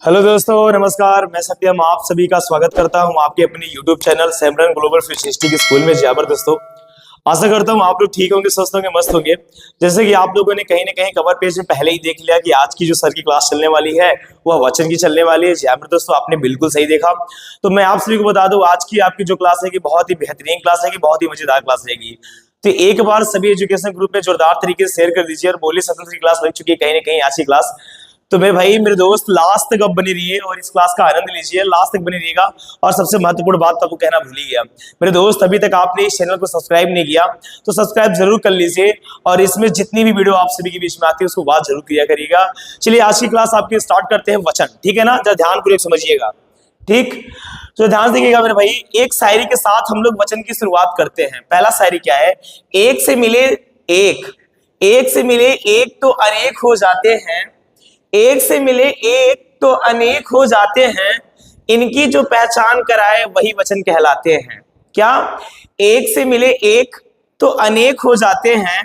Hello दोस्तों, नमस्कार। मैं सत्यम आप सभी का स्वागत करता हूं आपके अपने YouTube चैनल सिमरन ग्लोबल फ्यूचर हिस्ट्री स्कूल में। जहाँ पर दोस्तों आशा करता हूं आप लोग ठीक होंगे, स्वस्थ होंगे, मस्त होंगे। जैसे कि आप लोगों ने कहीं ना कहीं कवर पेज में पहले ही देख लिया कि आज की जो सर की क्लास चलने वाली है वह वचन की चलने वाली है। जहाँ पर दोस्तों आपने बिल्कुल सही देखा। तो मैं आप सभी को बता दूं, आज की आपकी जो क्लास है कि बहुत ही बेहतरीन क्लास है, बहुत ही मजेदार क्लास रहेगी। तो एक बार सभी एजुकेशन ग्रुप में जोरदार तरीके से शेयर कर दीजिए और बोलिए सतन की क्लास लग चुकी है कहीं ना कहीं आज की क्लास। तो मेरे दोस्त लास्ट तक अब बनी रहिए और इस क्लास का आनंद लीजिए, लास्ट तक बनी रहिएगा। और सबसे महत्वपूर्ण बात तो आपको कहना भूल ही गया, मेरे दोस्त, अभी तक आपने इस चैनल को सब्सक्राइब नहीं किया तो सब्सक्राइब जरूर कर लीजिए और इसमें जितनी भी वीडियो आप सभी के बीच में आती है उसको बात जरूर किया करिएगा। चलिए आज की क्लास आपकी स्टार्ट करते हैं वचन, ठीक है ना? जरा ध्यानपूर्वक समझिएगा, ठीक? तो ध्यान देखिएगा मेरे भाई, एक शायरी के साथ हम लोग वचन की शुरुआत करते हैं। पहला शायरी क्या है? एक से मिले एक, एक से मिले एक तो अनेक हो जाते हैं, एक से मिले एक तो अनेक हो जाते हैं, इनकी जो पहचान कराए वही वचन कहलाते हैं। क्या? एक से मिले एक तो अनेक हो जाते हैं,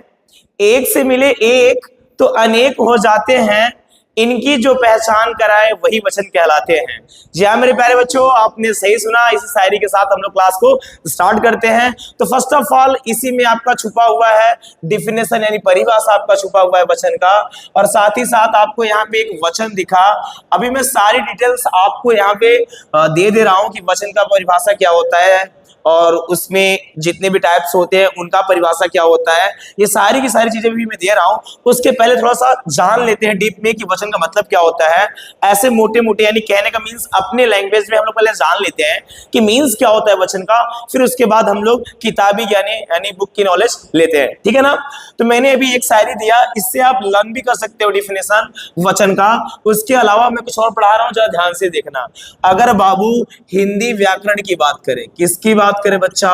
एक से मिले एक तो अनेक हो जाते हैं, इनकी जो पहचान कराए वही वचन कहलाते हैं। जी हाँ मेरे प्यारे बच्चों, आपने सही सुना। इस शायरी के साथ हम लोग क्लास को स्टार्ट करते हैं। तो फर्स्ट ऑफ ऑल इसी में आपका छुपा हुआ है डिफिनेशन, यानी परिभाषा आपका छुपा हुआ है वचन का। और साथ ही साथ आपको यहाँ पे एक वचन दिखा। अभी मैं सारी डिटेल्स आपको यहाँ पे दे रहा हूँ कि वचन का परिभाषा क्या होता है और उसमें जितने भी टाइप्स होते हैं उनका परिभाषा क्या होता है, ये सारी की सारी चीजें भी मैं दे रहा हूं। उसके पहले थोड़ा सा जान लेते हैं डीप में कि वचन का मतलब क्या होता है। ऐसे मोटे मोटे यानी कहने का मीन्स अपने लैंग्वेज में हम लोग पहले जान लेते हैं कि मीन्स क्या होता है वचन का, फिर उसके बाद हम लोग किताबी यानी बुक की नॉलेज लेते हैं, ठीक है ना? तो मैंने अभी एक शायरी दिया, इससे आप लर्न भी कर सकते हो डिफिनेशन वचन का। उसके अलावा मैं कुछ और पढ़ा रहा हूं, जरा ध्यान से देखना। अगर बाबू हिंदी व्याकरण की बात करें, किसकी बात करें बच्चा?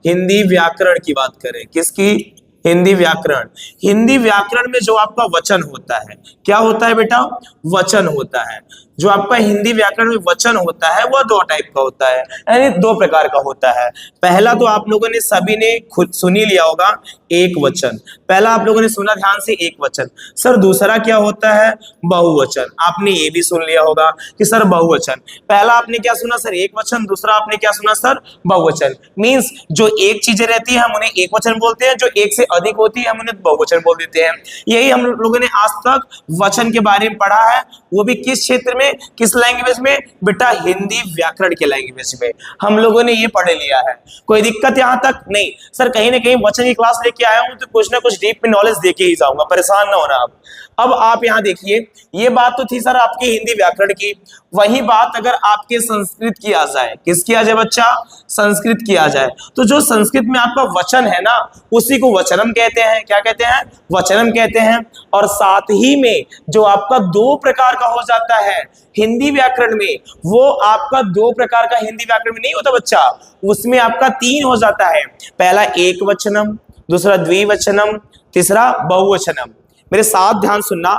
हिंदी व्याकरण की बात करें। किसकी? हिंदी व्याकरण। हिंदी व्याकरण में जो आपका वचन होता है, क्या होता है बेटा? वचन होता है। जो आपका हिंदी व्याकरण में वचन होता है वह दो टाइप का होता है, यानी दो प्रकार का होता है। पहला तो आप लोगों ने सभी ने खुद सुन ही लिया होगा, एक वचन। पहला आप लोगों ने सुना ध्यान से, एक वचन। सर दूसरा क्या होता है? बहुवचन। आपने ये भी सुन लिया होगा कि सर बहुवचन। पहला आपने क्या सुना? सर एक वचन। दूसरा आपने क्या सुना? सर बहुवचन। मींस जो एक चीजें रहती है हम उन्हें एक वचन बोलते हैं, जो एक से अधिक होती है हम उन्हें बहुवचन बोल देते हैं। यही हम लोगों ने आज तक वचन के बारे में पढ़ा है, वो भी किस क्षेत्र में, किस लैंग्वेज में बेटा? हिंदी व्याकरण के लैंग्वेज में हम लोगों ने ये पढ़ लिया है। कोई दिक्कत यहां तक नहीं? सर कहीं ना कहीं वचन की क्लास लेके आया हूं तो कुछ ना कुछ डीप में नॉलेज देके ही जाऊंगा, परेशान ना होना आप। अब आप यहां देखिए, ये बात तो थी सर आपकी हिंदी व्याकरण की। वही बात अगर आपके संस्कृत की आ जाए, किसकी आ जाए बच्चा? संस्कृत की आ जाए, तो जो संस्कृत में आपका वचन है ना, उसी को वचनम कहते हैं। क्या कहते हैं? वचनम कहते हैं। और साथ ही में जो आपका दो प्रकार का हो जाता है हिंदी व्याकरण में, वो आपका दो प्रकार का हिंदी व्याकरण में नहीं होता बच्चा, उसमें आपका तीन हो जाता है। पहला एक वचनम, दूसरा द्विवचनम, तीसरा बहुवचनम। मेरे साथ ध्यान सुनना।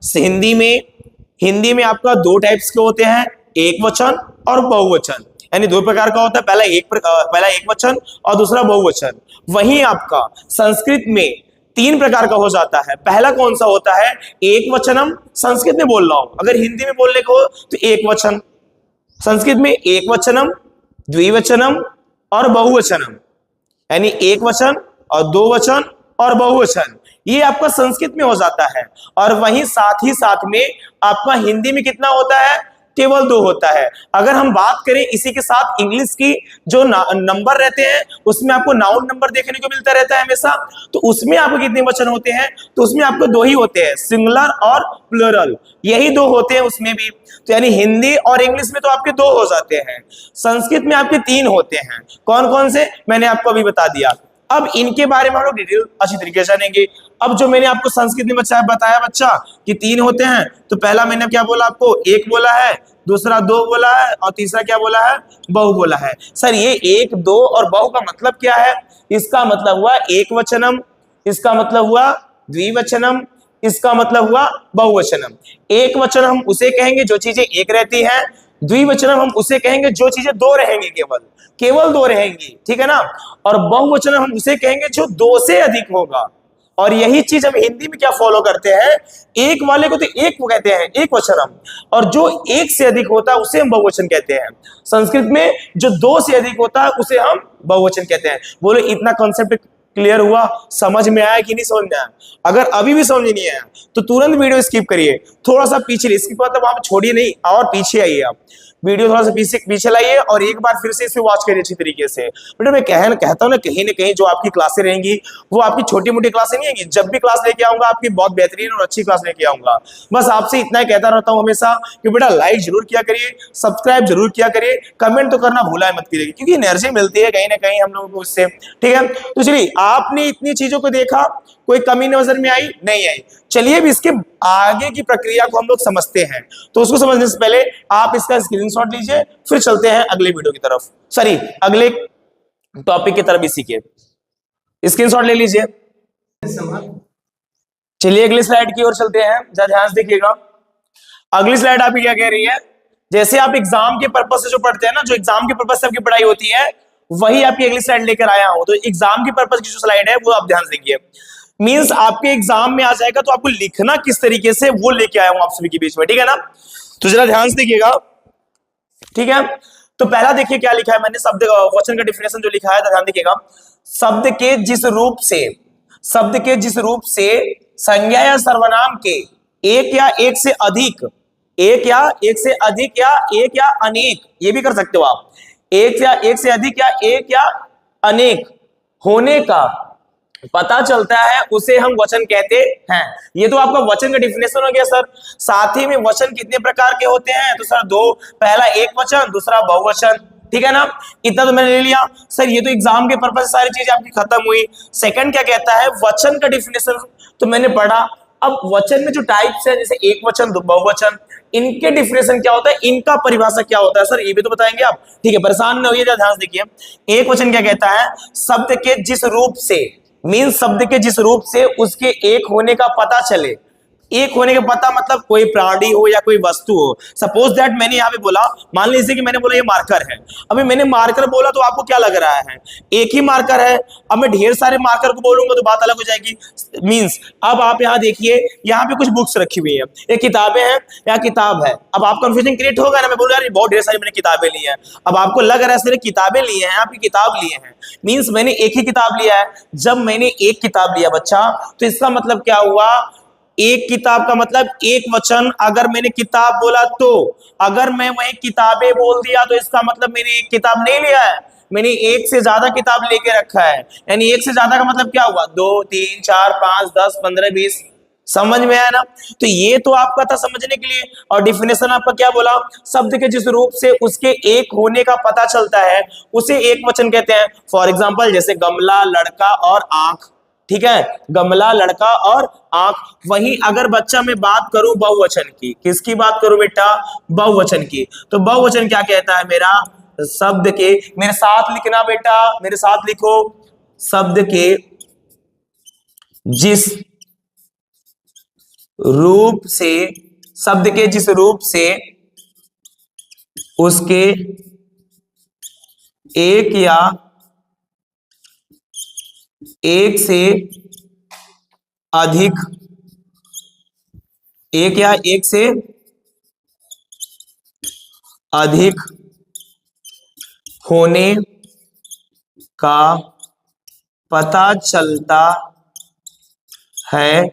हिंदी में आपका दो टाइप्स के होते हैं, एक वचन और बहुवचन, यानी दो प्रकार का होता है। पहला एक वचन और दूसरा बहुवचन। वहीं आपका संस्कृत में तीन प्रकार का हो जाता है। पहला कौन सा होता है? एक वचनम। संस्कृत में बोल रहा हूं, अगर हिंदी में बोलने को तो एक वचन। संस्कृत में एक वचनम, द्विवचनम और बहुवचनम, यानी एक वचन और दो वचन और बहुवचन, ये आपका संस्कृत में हो जाता है। और वहीं साथ ही साथ में आपका हिंदी में कितना होता है? केवल दो होता है। अगर हम बात करें इसी के साथ इंग्लिश की, जो नंबर रहते हैं उसमें आपको नाउन नंबर देखने को मिलता रहता है हमेशा, तो उसमें आपको कितने वचन होते हैं? तो उसमें आपको दो ही होते हैं, सिंगुलर और प्लूरल, यही दो होते हैं उसमें भी। तो यानी हिंदी और इंग्लिश में तो आपके दो हो जाते हैं, संस्कृत में आपके तीन होते हैं। कौन कौन से? मैंने आपको अभी बता दिया। अब इनके बारे में हम लोग डिटेल अच्छी तरीके से जानेंगे। अब जो मैंने आपको संस्कृत में बताया बच्चा कि तीन होते हैं, तो पहला मैंने क्या बोला आपको? एक बोला है, दूसरा दो बोला है और तीसरा क्या बोला है? बहु बोला है। सर ये एक, दो और बहु का मतलब क्या है? इसका मतलब हुआ एक वचनम, इसका मतलब हुआ द्विवचनम, इसका मतलब हुआ बहुवचनम। एक वचन हम उसे कहेंगे जो चीजें एक रहती हैं, द्विवचनम हम उसे कहेंगे जो चीजें दो रहेंगी, केवल दो रहेंगी, ठीक है ना? और बहुवचन हम उसे कहेंगे जो दो से अधिक होगा। और यही चीज हम हिंदी में क्या फॉलो करते हैं, एक वाले को तो एक को कहते हैं एक वचन हम, और जो एक से अधिक होता है उसे हम बहुवचन कहते हैं। संस्कृत में जो दो से अधिक होता है उसे हम बहुवचन कहते हैं। बोलो इतना कॉन्सेप्ट क्लियर हुआ, समझ में आया कि नहीं समझ में आया? अगर अभी भी समझ नहीं आया तो तुरंत वीडियो स्किप करिए, थोड़ा सा पीछे स्किप मतलब आप छोड़िए नहीं और पीछे आइए, आप वीडियो थोड़ा सा पीछे लाइए और एक बार फिर से इसे वॉच करिए अच्छी तरीके से। बेटा मैं कहता हूँ ना कहीं जो आपकी क्लासें रहेंगी वो आपकी छोटी मोटी क्लासें नहीं आएंगी, जब भी क्लास लेके आऊंगा आपकी बहुत बेहतरीन और अच्छी क्लास लेके आऊंगा। बस आपसे इतना ही कहता रहता हूँ हमेशा कि बेटा लाइक जरूर किया करिए, सब्सक्राइब जरूर किया करिए, कमेंट तो करना भूला मत करिए, क्योंकि एनर्जी मिलती है कहीं ना कहीं हम लोगों को उससे। ठीक है, तो चलिए आपने इतनी चीजों को देखा, कोई कमी नजर में आई नहीं आई? चलिए अब इसके आगे की प्रक्रिया को हम लोग समझते हैं। तो उसको समझने से पहले आप इसका स्क्रीनशॉट लीजिए, फिर चलते हैं अगले वीडियो की तरफ, सॉरी अगले टॉपिक की तरफ इसी के। स्क्रीनशॉट ले लीजिए। चलिए अगली स्लाइड की ओर चलते हैं, जरा ध्यान से देखिएगा। अगली स्लाइड आपकी क्या कह रही है, जैसे आप एग्जाम के पर्पज से जो पढ़ते हैं ना, जो एग्जाम के पर्पज से आपकी पढ़ाई होती है, वही आपकी अगली स्लाइड लेकर आया हूं। तो एग्जाम के पर्पज की जो स्लाइड है वो आप ध्यान से देखिए। मींस आपके एग्जाम में आ जाएगा तो आपको लिखना किस तरीके से वो लेके आया हूं आप सभी के बीच में, ठीक है ना? तो जरा ध्यान से देखिएगा, ठीक है? तो पहला देखिए क्या लिखा है मैंने, शब्द वचन का डिफिनेशन जो लिखा है, ध्यान देखिएगा। शब्द के जिस रूप से संज्ञा या सर्वनाम के एक या एक से अधिक, एक या एक से अधिक या एक या अनेक, ये भी कर सकते हो आप, एक या एक से अधिक या एक या अनेक होने का पता चलता है उसे हम वचन कहते हैं। ये तो आपका वचन का डिफिनेशन हो गया सर। साथ ही में वचन कितने प्रकार के होते हैं? तो सर दो, पहला एक वचन, दूसरा बहुवचन, ठीक है ना? इतना तो मैंने ले लिया सर, ये तो एग्जाम के पर्पज से सारी चीजें आपकी खत्म हुई। सेकंड क्या कहता है, वचन का डिफिनेशन तो मैंने पढ़ा। अब वचन में जो टाइप्स है, जैसे एक वचन, बहुवचन, इनके डिफिनेशन क्या होता है, इनका परिभाषा क्या होता है सर, ये भी तो बताएंगे आप, ठीक है? परेशान न होइए, ध्यान से देखिए। एक वचन क्या कहता है, शब्द के जिस रूप से, मीन शब्द के जिस रूप से उसके एक होने का पता चले। एक होने का पता मतलब कोई प्राणी हो या कोई वस्तु हो। सपोज दैट मैंने यहाँ पे बोला, मान लीजिए कि मैंने बोला ये मार्कर है। अभी मैंने मार्कर बोला तो आपको क्या लग रहा है, एक ही मार्कर है। अब मैं ढेर सारे मार्कर को बोलूंगा तो बात अलग हो जाएगी। मींस अब आप यहाँ देखिए, यहाँ पे कुछ बुक्स रखी हुई है, ये किताबें हैं, यहाँ किताब है। अब आप कंफ्यूजन क्रिएट होगा ना, मैं बोल रहा बहुत ढेर सारी मैंने किताबें ली है। अब आपको लग रहा है सिर्फ किताबें ली है, आपकी किताब लिए हैं, मींस मैंने एक ही किताब लिया है। जब मैंने एक किताब लिया बच्चा, तो इसका मतलब क्या हुआ, एक किताब का मतलब एक वचन। अगर मैंने किताब बोला तो, अगर मैं वही किताबें बोल दिया तो इसका मतलब मैंने एक किताब नहीं लिया है, मैंने एक से ज्यादा किताब लेके रखा है। यानी एक से ज्यादा का मतलब क्या हुआ, 2 3 4 5 10 15 20। समझ में आया ना? तो ये तो आपका था समझने के लिए। और डिफिनेशन आपका क्या बोला, शब्द के जिस रूप से उसके एक होने का पता चलता है उसे एक वचन कहते हैं। फॉर एग्जाम्पल जैसे गमला, लड़का और आंख, ठीक है? गमला, लड़का और आंख। वहीं अगर बच्चा मैं बात करूं बहुवचन की, किसकी बात करूं बेटा, बहुवचन की, तो बहुवचन क्या कहता है मेरा, शब्द के, मेरे साथ लिखना बेटा, मेरे साथ लिखो, शब्द के जिस रूप से, शब्द के जिस रूप से उसके एक या एक से अधिक, एक या एक से अधिक होने का पता चलता है,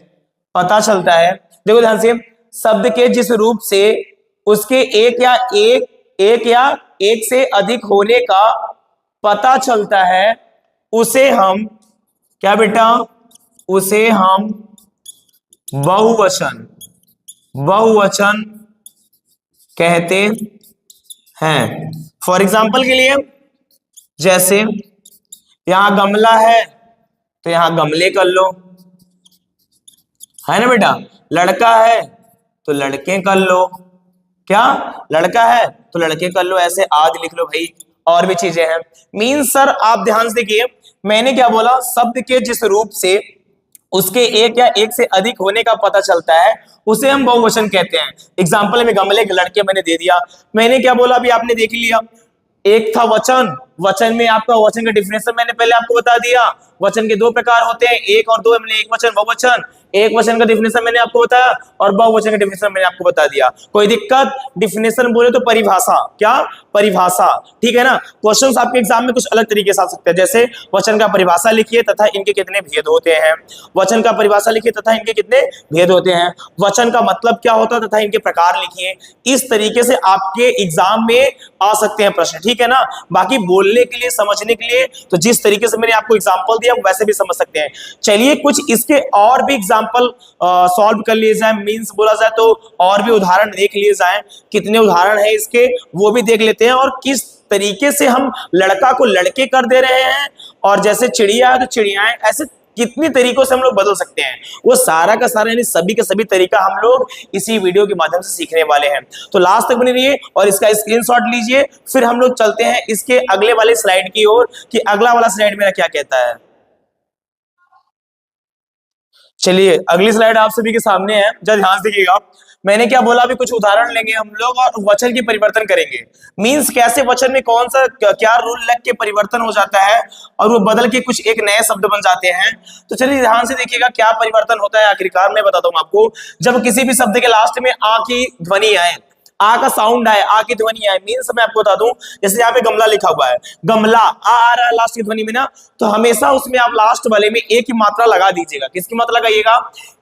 पता चलता है। देखो ध्यान से, शब्द के जिस रूप से उसके एक या एक से अधिक होने का पता चलता है उसे हम क्या बेटा, उसे हम बहुवचन कहते हैं। फॉर एग्जाम्पल के लिए, जैसे यहां गमला है तो यहां गमले कर लो, है ना बेटा? लड़का है तो लड़के कर लो, क्या लड़का है तो लड़के कर लो, ऐसे आज लिख लो भाई। और भी चीजें हैं। मीन सर आप ध्यान से देखिए, मैंने क्या बोला, शब्द के जिस रूप से उसके एक या एक से अधिक होने का पता चलता है उसे हम बहुवचन कहते हैं। एग्जाम्पल में गमले के लड़के मैंने दे दिया। मैंने क्या बोला अभी आपने देख लिया, एक था वचन, वचन में आपका वचन का डिफिनेशन मैंने पहले आपको बता दिया। वचन के दो प्रकार होते हैं, एक और दो, हमने एक वचन बहुवचन। एक वचन का डिफिनेशन मैंने आपको बताया और बहुवचन का डिफिनेशन मैंने आपको बता दिया। कोई दिक्कत? डिफिनेशन बोले तो परिभाषा, क्या परिभाषा, ठीक है ना। क्वेश्चंस आपके एग्जाम में कुछ अलग तरीके से आ सकते हैं, जैसे वचन का परिभाषा लिखिए तथा इनके कितने भेद होते हैं। वचन का परिभाषा लिखिए तथा इनके कितने भेद होते हैं। वचन का मतलब क्या होता है तथा इनके प्रकार लिखिए। इस तरीके से आपके एग्जाम में आ सकते हैं प्रश्न, ठीक है ना। बाकी बोलने के लिए, समझने के लिए तो जिस तरीके से मैंने आपको एग्जांपल दिया वैसे भी समझ सकते हैं। चलिए कुछ इसके और भी एग्जांपल सॉल्व कर लिए जाए, मींस बोला जाए तो और भी उदाहरण देख लिए जाए। कितने उदाहरण है इसके वो भी देख लेते हैं, और किस तरीके से हम लड़का को लड़के कर दे रहे हैं, और जैसे चिड़िया है तो चिड़ियाएं, ऐसे कितनी तरीकों से हम लोग बदल सकते हैं, वो सारा का सारा यानी सभी का सभी तरीका हम लोग इसी वीडियो के माध्यम से सीखने वाले हैं। तो लास्ट तक बने रहिए और इसका स्क्रीनशॉट लीजिए। फिर हम लोग चलते हैं इसके अगले वाले स्लाइड की ओर कि अगला वाला स्लाइड मेरा क्या कहता है। चलिए अगली स्लाइड आप सभी के सामने है, जरा ध्यान से देखिएगा। मैंने क्या बोला, अभी कुछ उदाहरण लेंगे हम लोग और वचन की परिवर्तन करेंगे। मींस कैसे वचन में कौन सा क्या रूल लग के परिवर्तन हो जाता है और वो बदल के कुछ एक नए शब्द बन जाते हैं। तो चलिए ध्यान से देखिएगा क्या परिवर्तन होता है। आखिरकार मैं बताता हूं आपको, जब किसी भी शब्द के लास्ट में आ की ध्वनि आए, आ का साउंड आए, आ की ध्वनि आए, मीन्स मैं आपको बता दूं, जैसे यहाँ पे गमला लिखा हुआ है, गमला आ रहा है लास्ट की ध्वनि में ना, तो हमेशा उसमें आप लास्ट वाले में एक ही मात्रा लगा दीजिएगा। किसकी मात्रा लगाइएगा?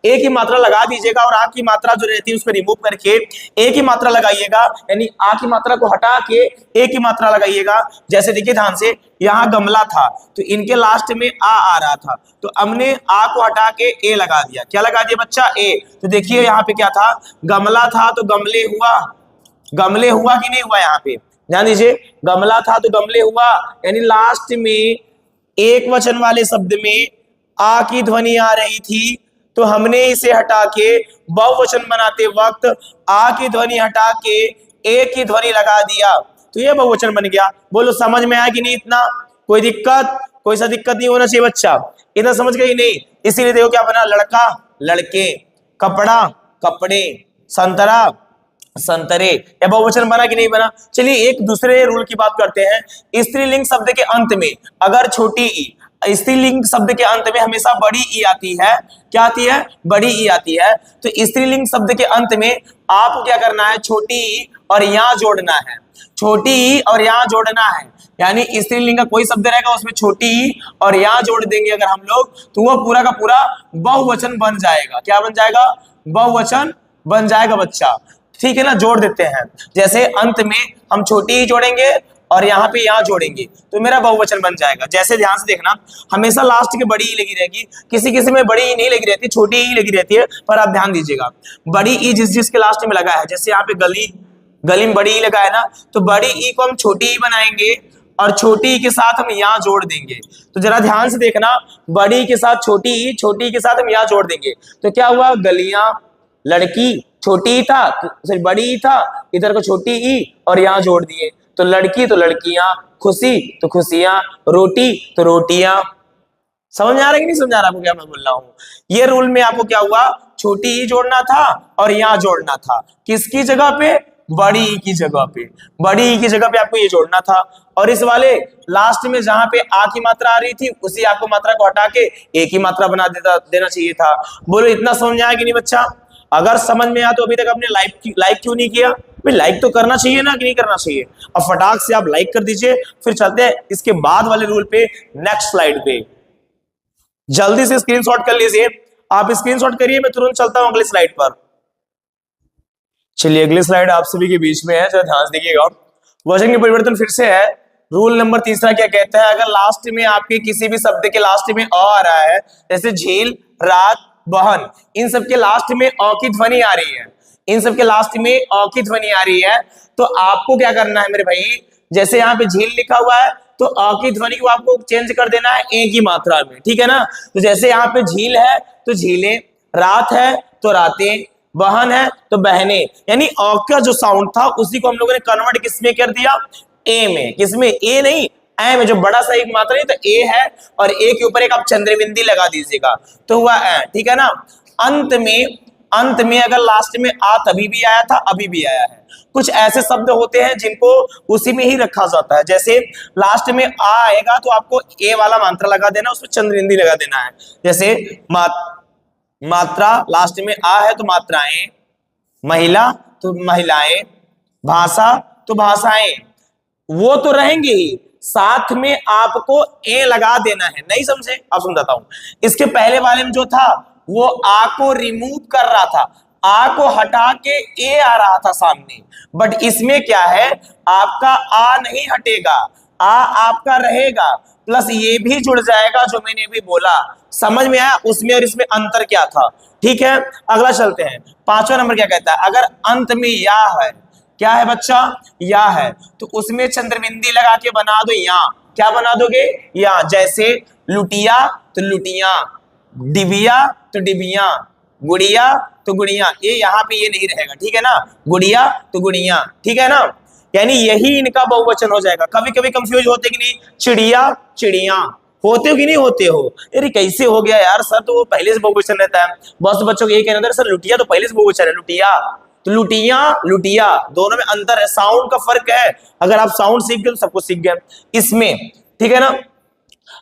एक ही मात्रा लगा दीजिएगा, और आ की मात्रा जो रहती है उसको रिमूव करके एक ही मात्रा लगाइएगा, यानी आ की मात्रा को हटा के एक ही मात्रा लगाइएगा। जैसे देखिए ध्यान से, यहाँ गमला था तो इनके लास्ट में आ रहा था, तो हमने आ को हटा के ए लगा दिया। क्या लगा दिया बच्चा? ए। तो देखिए यहाँ पे क्या था, गमला था तो गमले हुआ, गमले हुआ कि नहीं हुआ? यहाँ पे ध्यान दीजिए, गमला था तो गमले हुआ, यानी लास्ट में एक वचन वाले शब्द में आ की ध्वनि आ रही थी, तो हमने इसे हटा के बहुवचन बनाते वक्त आ की ध्वनि हटा के ए की ध्वनि लगा दिया, तो ये बहुवचन बन गया। बोलो समझ में आया कि नहीं? इतना कोई दिक्कत? कोई सा दिक्कत नहीं होना चाहिए बच्चा, इतना समझ गई नहीं? इसीलिए देखो क्या बना, लड़का लड़के, कपड़ा कपड़े, संतरा संतरे, या बहुवचन बना कि नहीं बना। चलिए एक दूसरे रूल की बात करते हैं। स्त्रीलिंग शब्द के अंत में अगर छोटी ई, स्त्रीलिंग शब्द के अंत में हमेशा बड़ी ई आती है। क्या आती है? बड़ी ई आती है। तो स्त्रीलिंग शब्द के अंत में आपको क्या करना है, छोटी ई और यहाँ जोड़ना है, छोटी ई और यहाँ जोड़ना है। यानी स्त्रीलिंग का कोई शब्द रहेगा उसमें छोटी ई और यहाँ जोड़ देंगे अगर हम लोग, तो वह पूरा का पूरा बहुवचन बन जाएगा। क्या बन जाएगा? बहुवचन बन जाएगा बच्चा, ठीक है ना। जोड़ देते हैं, जैसे अंत में हम छोटी ही जोड़ेंगे और यहाँ पे यहाँ जोड़ेंगे तो मेरा बहुवचन बन जाएगा। जैसे ध्यान से देखना, हमेशा लास्ट की बड़ी ई लगी रहेगी, किसी किसी में बड़ी ई नहीं लगी रहती, छोटी ई लगी रहती है, पर आप ध्यान दीजिएगा बड़ी ई जिस जिसके लास्ट में लगा है, जैसे यहाँ पे गली, गली में बड़ी ई लगा है ना, तो बड़ी ई को हम छोटी ई बनाएंगे और छोटी ई के साथ हम यहाँ जोड़ देंगे। तो जरा ध्यान से देखना, बड़ी ई के साथ छोटी ई, छोटी ई के साथ हम यहाँ जोड़ देंगे, तो क्या हुआ, गलियां, लड़की, छोटी ई था सॉरी बड़ी ई था, इधर को छोटी ई और यहाँ जोड़ दिए, तो लड़की तो लड़कियां, खुशी तो खुशियां, रोटी तो रोटियां। समझ में आ रहा है कि नहीं समझ आ रहा आपको क्या मैं बोल रहा हूँ? ये रूल में आपको क्या हुआ, छोटी ई जोड़ना था और यहाँ जोड़ना था, किसकी जगह पे, बड़ी ई की जगह पे, बड़ी ई की जगह पे आपको ये जोड़ना था। और इस वाले लास्ट में जहां पे आ की मात्रा आ रही थी, उसी आ को मात्रा को हटा के एक ही मात्रा बना देना चाहिए था। बोलो इतना समझ आया कि नहीं बच्चा? अगर समझ में आया तो अभी तक आपने लाइक क्यों नहीं किया? भाई लाइक तो करना चाहिए ना, कि नहीं करना चाहिए? अब फटाक से आप लाइक कर दीजिए। फिर चलते हैं इसके बाद वाले रूल पे, नेक्स्ट स्लाइड पे। जल्दी से स्क्रीनशॉट कर लीजिए, आप स्क्रीनशॉट करिए, मैं तुरंत चलता हूं अगली स्लाइड पर। चलिए अगली स्लाइड आप सभी के बीच में है, जरा ध्यान से देखिएगा। वचन के परिवर्तन फिर से है। रूल नंबर तीसरा क्या कहता है, अगर लास्ट में आपके किसी भी शब्द के लास्ट में आ रहा है, जैसे झील, रात, बहन, इन सब के लास्ट में अ की ध्वनि आ रही है, इन सब के लास्ट में अ की ध्वनि आ रही है, तो आपको क्या करना है मेरे भाई, जैसे यहाँ पे झील लिखा हुआ है तो अ की ध्वनि को आपको चेंज कर देना है ए की मात्रा में, ठीक है ना। तो जैसे यहाँ पे झील है तो झीलें, रात है तो रातें, बहन है तो बहनें, यानी अ का जो साउंड था उसी को हम लोगों ने कन्वर्ट किसमें कर दिया, ए में। किसमें? ए नहीं, ए में, जो बड़ा सा एक मात्रा है तो ए है, और ए के ऊपर एक आप चंद्रबिंदी लगा दीजिएगा तो हुआ ए, ठीक है ना। अंत में अंत में अगर लास्ट में आ तभी भी आया था, अभी भी आया है। कुछ ऐसे शब्द होते हैं जिनको उसी में ही रखा जाता है, जैसे लास्ट में आ आएगा तो आपको ए वाला मात्रा लगा देना, उसमें चंद्रबिंदी लगा देना है। जैसे मात्रा लास्ट में आ है तो मात्राएं, महिला तो महिलाएं, भाषा तो भाषाएं, वो तो रहेंगे ही, साथ में आपको ए लगा देना है। नहीं समझे? अब समझाता हूं। इसके पहले वाले में जो था वो आ को रिमूव कर रहा था, आ को हटा के ए आ रहा था सामने, बट इसमें क्या है, आपका आ नहीं हटेगा, आ आपका रहेगा, प्लस ये भी जुड़ जाएगा जो मैंने अभी बोला। समझ में आया उसमें और इसमें अंतर क्या था? ठीक है, अगला चलते हैं। 5वां नंबर क्या कहता है, अगर अंत में या है, क्या है बच्चा, या है, तो उसमें चंद्रबिंदी लगा के बना दो या। क्या बना दोगे? या। जैसे लुटिया तो लुटिया, डिबिया तो डिबिया, गुड़िया तो गुड़िया, ये यहाँ पे ये नहीं रहेगा, ठीक है ना, गुड़िया तो गुड़िया, ठीक है ना, यानी यही इनका बहुवचन हो जाएगा। कभी कभी कंफ्यूज होते कि नहीं, चिड़िया चिड़िया होते हो कि नहीं होते हो, अरे कैसे हो गया यार सर, तो वो पहले से बहुवचन रहता है। बहुत से बच्चों को ये कहना था सर लुटिया तो पहले से बहुवचन है, लुटिया तो लुटिया लुटिया, दोनों में अंतर है, साउंड का फर्क है। अगर आप साउंड सीख गए तो सब कुछ सीख गए इसमें, ठीक है ना।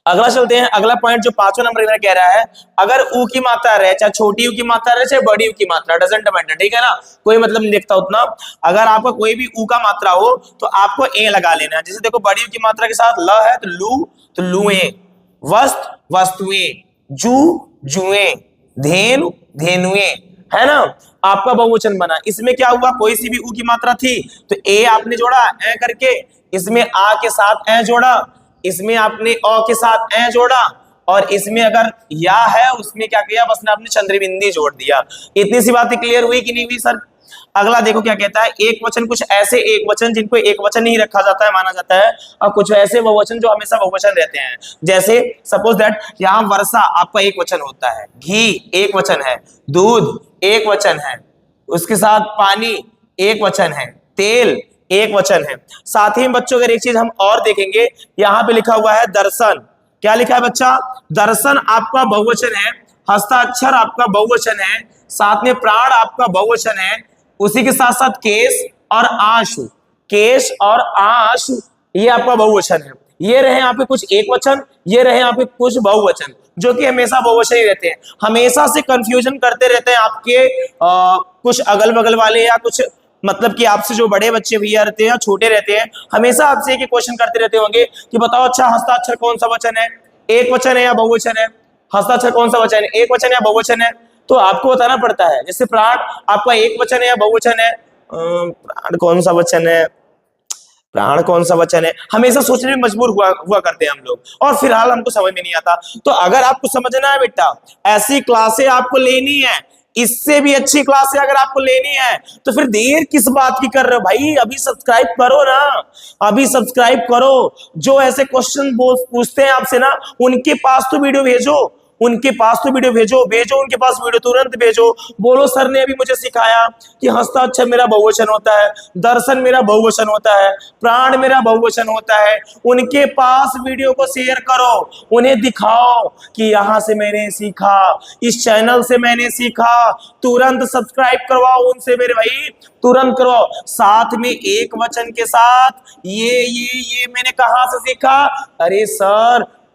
अगला चलते हैं, अगला पॉइंट जो 5वां नंबर में कह रहा है, अगर ऊ की मात्रा रहे, चाहे छोटी ऊ की मात्रा रहे चाहे बड़ी ऊ की मात्रा, डजंट मैटर, ठीक है ना, कोई मतलब नहीं देखता उतना। अगर आपका कोई भी ऊ का मात्रा हो तो आपको ए लगा लेना है। जैसे देखो बड़ी ऊ की मात्रा के साथ ल है तो लू तो लुए, वस्तु वस्तुएं, जू जुएं, धेनु धेनुएं, है ना, आपका बहुवचन बना। इसमें क्या हुआ, कोई सी भी ऊ की मात्रा थी तो ए आपने जोड़ा ए करके, इसमें आ के साथ ए जोड़ा, इसमें आपने अ के साथ ए जोड़ा, और इसमें अगर या है उसमें क्या किया, बस आपने चंद्रबिंदी जोड़ दिया। इतनी सी बातें क्लियर हुई कि नहीं हुई सर? अगला देखो क्या कहता है, एक वचन, कुछ ऐसे एक वचन जिनको एक वचन नहीं रखा जाता है, माना जाता है, और कुछ ऐसे बहुवचन जो हमेशा बहुवचन रहते हैं। जैसे सपोज दैट यहाँ वर्षा आपका एक वचन होता है, घी एक वचन है, दूध एक वचन है, उसके साथ पानी एक वचन है, तेल एक वचन है। साथ ही बच्चों अगर एक चीज हम और देखेंगे, यहाँ पे लिखा हुआ है दर्शन, क्या लिखा है बच्चा, दर्शन आपका बहुवचन है, हस्ताक्षर आपका बहुवचन है, साथ में प्राण आपका बहुवचन है, उसी के साथ साथ केश और आंसू, केश और आंसू ये आपका बहुवचन है। ये रहे यहाँ पे कुछ एक वचन, ये रहे यहाँ पे कुछ बहुवचन, जो कि हमेशा बहुवचन ही रहते हैं। हमेशा से कंफ्यूजन करते रहते हैं आपके कुछ अगल बगल वाले, या कुछ मतलब कि आपसे जो बड़े बच्चे भैया रहते हैं, छोटे रहते हैं, हमेशा आपसे एक क्वेश्चन करते रहते होंगे कि बताओ अच्छा हस्ताक्षर कौन सा वचन है, एक वचन है या बहुवचन है, हस्ताक्षर कौन सा वचन है, एक वचन या बहुवचन है, तो आपको बताना पड़ता है। जैसे प्राण आपका एक वचन है या बहुवचन है, प्राण कौन सा वचन है, प्राण कौन सा वचन है, हमेशा सोचने में मजबूर हुआ करते हैं हम लोग, और फिलहाल हमको समझ में नहीं आता। तो अगर आपको समझना है बेटा, ऐसी क्लासें आपको लेनी है, इससे भी अच्छी क्लासें अगर आपको लेनी है, तो फिर देर किस बात की कर रहे हो भाई, अभी सब्सक्राइब करो ना, अभी सब्सक्राइब करो। जो ऐसे क्वेश्चन पूछते हैं आपसे ना, उनके पास तो वीडियो भेजो, उनके पास तो वीडियो भेजो उनके पास वीडियो तुरंत भेजो, बोलो सर ने अभी मुझे सिखाया कि हस्ताक्षर मेरा बहुवचन होता है, दर्शन मेरा बहुवचन होता है, प्राण मेरा बहुवचन होता है। उनके पास वीडियो को शेयर करो, उन्हें दिखाओ कि यहां से मैंने सीखा, इस चैनल से मैंने सीखा, तुरंत सब्सक्राइब करवाओ उनसे मेरे भाई, तुरंत करवाओ। साथ में एक वचन के साथ ये मैंने कहां से सीखा, अरे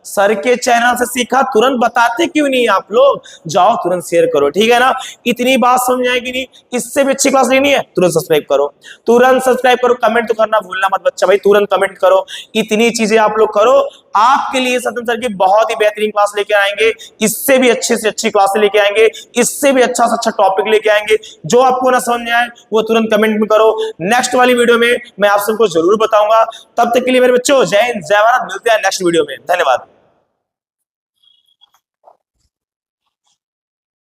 सर के चैनल से सीखा, तुरंत बताते क्यों नहीं आप लोग, जाओ तुरंत शेयर करो, ठीक है ना। इतनी बात समझ आएगी नहीं, इससे भी अच्छी क्लास लेनी है, तुरंत सब्सक्राइब करो, तुरंत सब्सक्राइब करो, कमेंट तो करना भूलना मत बच्चा भाई, तुरंत कमेंट करो। इतनी चीजें आप लोग करो, आपके लिए सत्यम सर की बहुत ही बेहतरीन क्लास लेके आएंगे, इससे भी अच्छे से अच्छी क्लास लेके आएंगे, इससे भी अच्छा से अच्छा टॉपिक लेके आएंगे। जो आपको ना समझ में आए वो तुरंत कमेंट में करो, नेक्स्ट वाली वीडियो में मैं आप सबको जरूर बताऊंगा। तब तक के लिए मेरे बच्चों जय हिंद जय भारत, मिलते हैं नेक्स्ट वीडियो में, धन्यवाद।